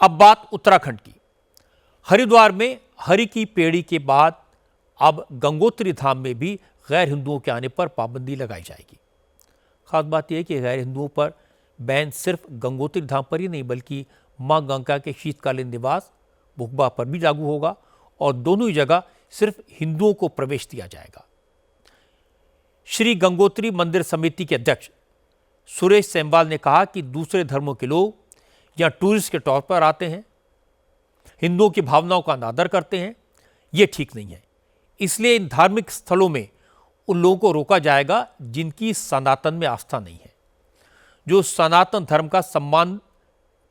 अब बात उत्तराखंड की। हरिद्वार में हरि की पेड़ी के बाद अब गंगोत्री धाम में भी गैर हिंदुओं के आने पर पाबंदी लगाई जाएगी। खास बात यह है कि गैर हिंदुओं पर बैन सिर्फ गंगोत्री धाम पर ही नहीं बल्कि मां गंगा के शीतकालीन निवास बुकबा पर भी लागू होगा और दोनों ही जगह सिर्फ हिंदुओं को प्रवेश दिया जाएगा। श्री गंगोत्री मंदिर समिति के अध्यक्ष सुरेश सेमवाल ने कहा कि दूसरे धर्मों के लोग यहां टूरिस्ट के तौर पर आते हैं, हिंदुओं की भावनाओं का अनादर करते हैं, यह ठीक नहीं है। इसलिए इन धार्मिक स्थलों में उन लोगों को रोका जाएगा जिनकी सनातन में आस्था नहीं है। जो सनातन धर्म का सम्मान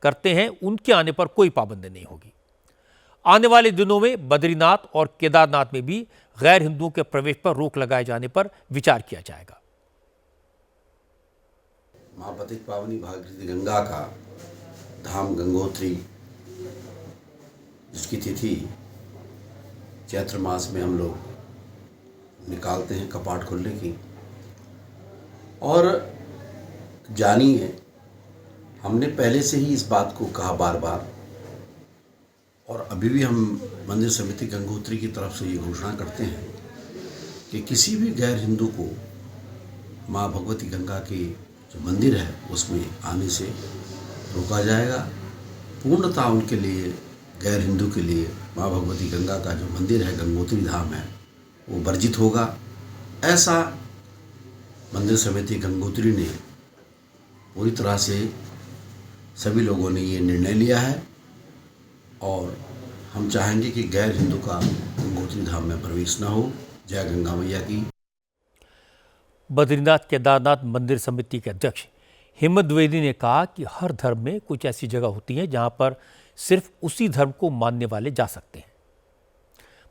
करते हैं उनके आने पर कोई पाबंदी नहीं होगी। आने वाले दिनों में बद्रीनाथ और केदारनाथ में भी गैर हिंदुओं के प्रवेश पर रोक लगाए जाने पर विचार किया जाएगा। मां पतित पावनी भागीरथी गंगा का धाम गंगोत्री, जिसकी तिथि चैत्र मास में हम लोग निकालते हैं कपाट खुलने की, और जानी है हमने पहले से ही इस बात को कहा बार बार, और अभी भी हम मंदिर समिति गंगोत्री की तरफ से ये घोषणा करते हैं कि किसी भी गैर हिंदू को माँ भगवती गंगा के जो मंदिर है उसमें आने से रोका जाएगा। पूर्णतः उनके लिए, गैर हिंदू के लिए माँ भगवती गंगा का जो मंदिर है, गंगोत्री धाम है, वो वर्जित होगा। ऐसा मंदिर समिति गंगोत्री ने पूरी तरह से सभी लोगों ने ये निर्णय लिया है, और हम चाहेंगे कि गैर हिंदू का गंगोत्री धाम में प्रवेश न हो। जय गंगा मैया की। बद्रीनाथ केदारनाथ मंदिर समिति के अध्यक्ष हिम्मत द्विवेदी ने कहा कि हर धर्म में कुछ ऐसी जगह होती हैं जहां पर सिर्फ उसी धर्म को मानने वाले जा सकते हैं।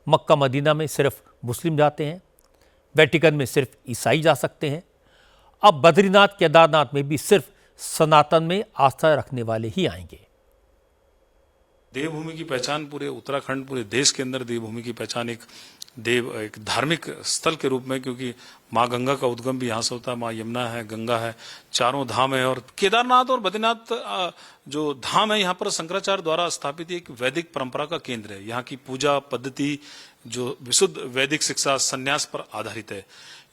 मक्का मदीना में सिर्फ मुस्लिम जाते हैं, वेटिकन में सिर्फ ईसाई जा सकते हैं। अब बद्रीनाथ केदारनाथ में भी सिर्फ सनातन में आस्था रखने वाले ही आएंगे। देवभूमि की पहचान पूरे उत्तराखंड, पूरे देश के अंदर देवभूमि की पहचान एक धार्मिक स्थल के रूप में, क्योंकि माँ गंगा का उद्गम भी यहाँ से होता है, माँ यमुना है, गंगा है, चारों धाम है। और केदारनाथ और बद्रीनाथ जो धाम है, यहाँ पर शंकराचार्य द्वारा स्थापित एक वैदिक परंपरा का केंद्र है। यहाँ की पूजा पद्धति जो विशुद्ध वैदिक शिक्षा संन्यास पर आधारित है।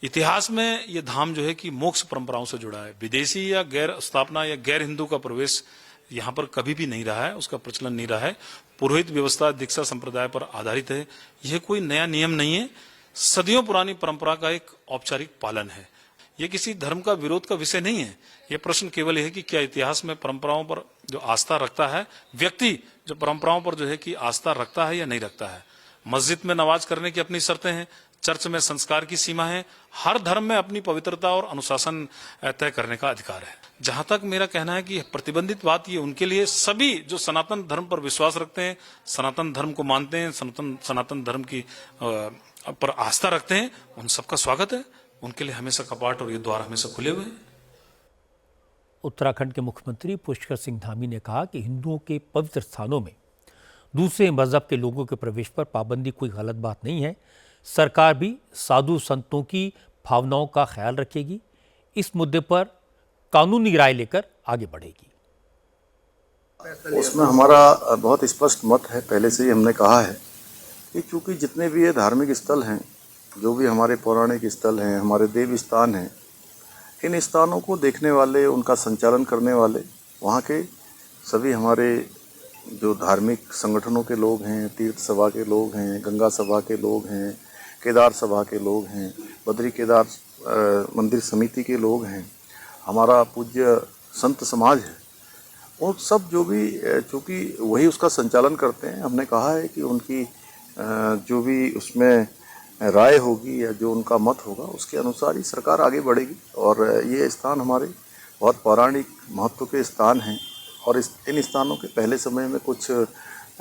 इतिहास में ये धाम जो है कि मोक्ष परंपराओं से जुड़ा है। विदेशी या गैर स्थापना या गैर हिंदू का प्रवेश यहाँ पर कभी भी नहीं रहा है, उसका प्रचलन नहीं रहा है। पुरोहित व्यवस्था दीक्षा संप्रदाय पर आधारित है। यह कोई नया नियम नहीं है, सदियों पुरानी परंपरा का एक औपचारिक पालन है। यह किसी धर्म का विरोध का विषय नहीं है। यह प्रश्न केवल यह है कि क्या इतिहास में परंपराओं पर जो आस्था रखता है व्यक्ति, जो परंपराओं पर जो है कि आस्था रखता है या नहीं रखता है। मस्जिद में नमाज करने की अपनी शर्तें हैं, चर्च में संस्कार की सीमा है। हर धर्म में अपनी पवित्रता और अनुशासन तय करने का अधिकार है। जहां तक मेरा कहना है कि प्रतिबंधित बात ये उनके लिए, सभी जो सनातन धर्म पर विश्वास रखते हैं, सनातन धर्म को मानते हैं, सनातन धर्म की पर आस्था रखते हैं, उन सबका स्वागत है। उनके लिए हमेशा कपाट और ये द्वार हमेशा खुले हुए हैं। उत्तराखंड के मुख्यमंत्री पुष्कर सिंह धामी ने कहा कि हिंदुओं के पवित्र स्थानों में दूसरे मजहब के लोगों के प्रवेश पर पाबंदी कोई गलत बात नहीं है। सरकार भी साधु संतों की भावनाओं का ख्याल रखेगी। इस मुद्दे पर कानूनी राय लेकर आगे बढ़ेगी। उसमें हमारा बहुत स्पष्ट मत है, पहले से ही हमने कहा है कि चूंकि जितने भी ये धार्मिक स्थल हैं, जो भी हमारे पौराणिक स्थल हैं, हमारे देव स्थान हैं, इन स्थानों को देखने वाले, उनका संचालन करने वाले वहाँ के सभी हमारे जो धार्मिक संगठनों के लोग हैं, तीर्थ सभा के लोग हैं, गंगा सभा के लोग हैं, केदार सभा के लोग हैं, बद्री केदार मंदिर समिति के लोग हैं, हमारा पूज्य संत समाज है, और सब जो भी चूँकि वही उसका संचालन करते हैं, हमने कहा है कि उनकी जो भी उसमें राय होगी या जो उनका मत होगा उसके अनुसार ही सरकार आगे बढ़ेगी। और ये स्थान हमारे बहुत पौराणिक महत्व के स्थान हैं, और इन स्थानों के पहले समय में कुछ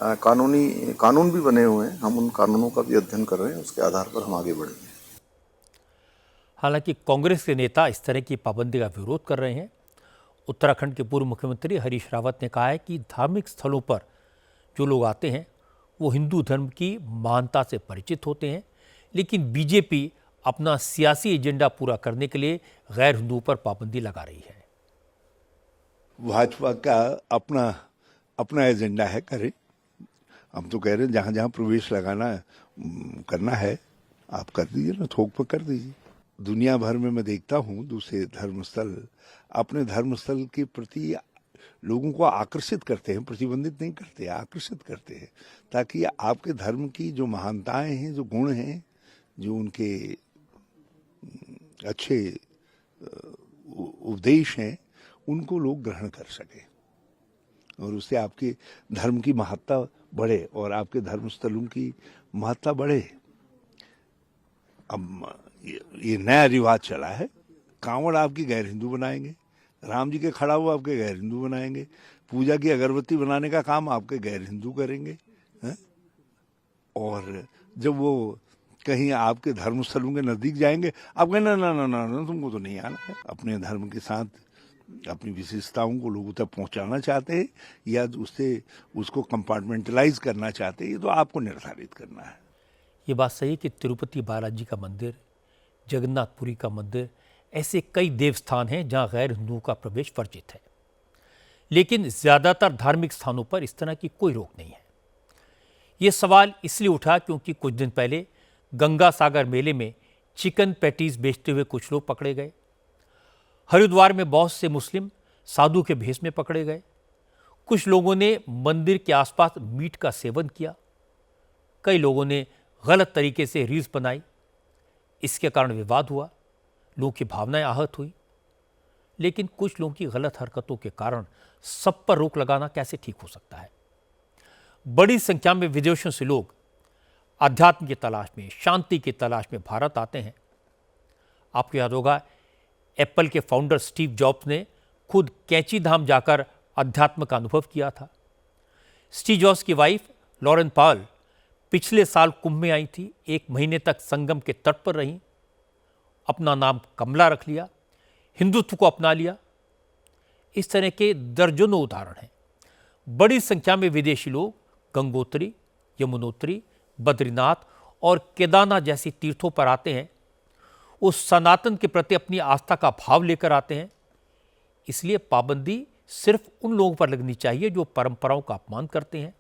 कानून भी बने हुए हैं। हम उन कानूनों का भी अध्ययन कर रहे हैं, उसके आधार पर हम आगे बढ़ेंगे। हालांकि कांग्रेस के नेता इस तरह की पाबंदी का विरोध कर रहे हैं। उत्तराखंड के पूर्व मुख्यमंत्री हरीश रावत ने कहा है कि धार्मिक स्थलों पर जो लोग आते हैं वो हिंदू धर्म की महानता से परिचित होते हैं, लेकिन बीजेपी अपना सियासी एजेंडा पूरा करने के लिए गैर हिंदुओं पर पाबंदी लगा रही है। भाजपा का अपना अपना एजेंडा है, करें। हम तो कह रहे हैं जहाँ जहाँ प्रवेश लगाना करना है आप कर दीजिए ना, थोक पर कर दीजिए। दुनिया भर में मैं देखता हूँ दूसरे धर्मस्थल अपने धर्मस्थल के प्रति लोगों को आकर्षित करते हैं, प्रतिबंधित नहीं करते, आकर्षित करते हैं, ताकि आपके धर्म की जो महानताएं हैं, जो गुण हैं, जो उनके अच्छे उपदेश हैं, उनको लोग ग्रहण कर सकें और उससे आपके धर्म की महत्ता बढ़े और आपके धर्मस्थलों की महत्ता बढ़े। अब ये नया रिवाज चला है, कांवड़ आपकी गैर हिंदू बनाएंगे, राम जी के खड़ा हुआ आपके गैर हिंदू बनाएंगे, पूजा की अगरबत्ती बनाने का काम आपके गैर हिंदू करेंगे है? और जब वो कहीं आपके धर्मस्थलों के नजदीक जाएंगे आप कहें ना ना ना ना ना तुमको तो नहीं आना है। अपने धर्म के साथ अपनी विशेषताओं को लोगों तक पहुंचाना चाहते हैं या उसको कंपार्टमेंटलाइज करना चाहते हैं, ये तो आपको निर्धारित करना है। ये बात सही है कि तिरुपति बालाजी का मंदिर, जगन्नाथपुरी का मंदिर, ऐसे कई देवस्थान हैं जहां गैर हिंदुओं का प्रवेश वर्जित है, लेकिन ज़्यादातर धार्मिक स्थानों पर इस तरह की कोई रोक नहीं है। ये सवाल इसलिए उठा क्योंकि कुछ दिन पहले गंगा सागर मेले में चिकन पैटीज बेचते हुए कुछ लोग पकड़े गए। हरिद्वार में बहुत से मुस्लिम साधु के भेष में पकड़े गए। कुछ लोगों ने मंदिर के आसपास मीट का सेवन किया। कई लोगों ने गलत तरीके से रील्स बनाई। इसके कारण विवाद हुआ, लोगों की भावनाएं आहत हुई। लेकिन कुछ लोगों की गलत हरकतों के कारण सब पर रोक लगाना कैसे ठीक हो सकता है? बड़ी संख्या में विदेशों से लोग अध्यात्म की तलाश में, शांति की तलाश में भारत आते हैं। आपको याद होगा, एप्पल के फाउंडर स्टीव जॉब्स ने खुद कैंची धाम जाकर अध्यात्म का अनुभव किया था। स्टीव जॉब्स की वाइफ लॉरेन पॉल पिछले साल कुंभ में आई थी। 1 महीने तक संगम के तट पर रहीं। अपना नाम कमला रख लिया, हिंदुत्व को अपना लिया। इस तरह के दर्जनों उदाहरण हैं। बड़ी संख्या में विदेशी लोग गंगोत्री, यमुनोत्री, बद्रीनाथ और केदारनाथ जैसी तीर्थों पर आते हैं। उस सनातन के प्रति अपनी आस्था का भाव लेकर आते हैं। इसलिए पाबंदी सिर्फ उन लोगों पर लगनी चाहिए जो परंपराओं का अपमान करते हैं,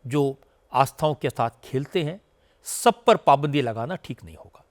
जो आस्थाओं के साथ खेलते हैं। सब पर पाबंदी लगाना ठीक नहीं होगा।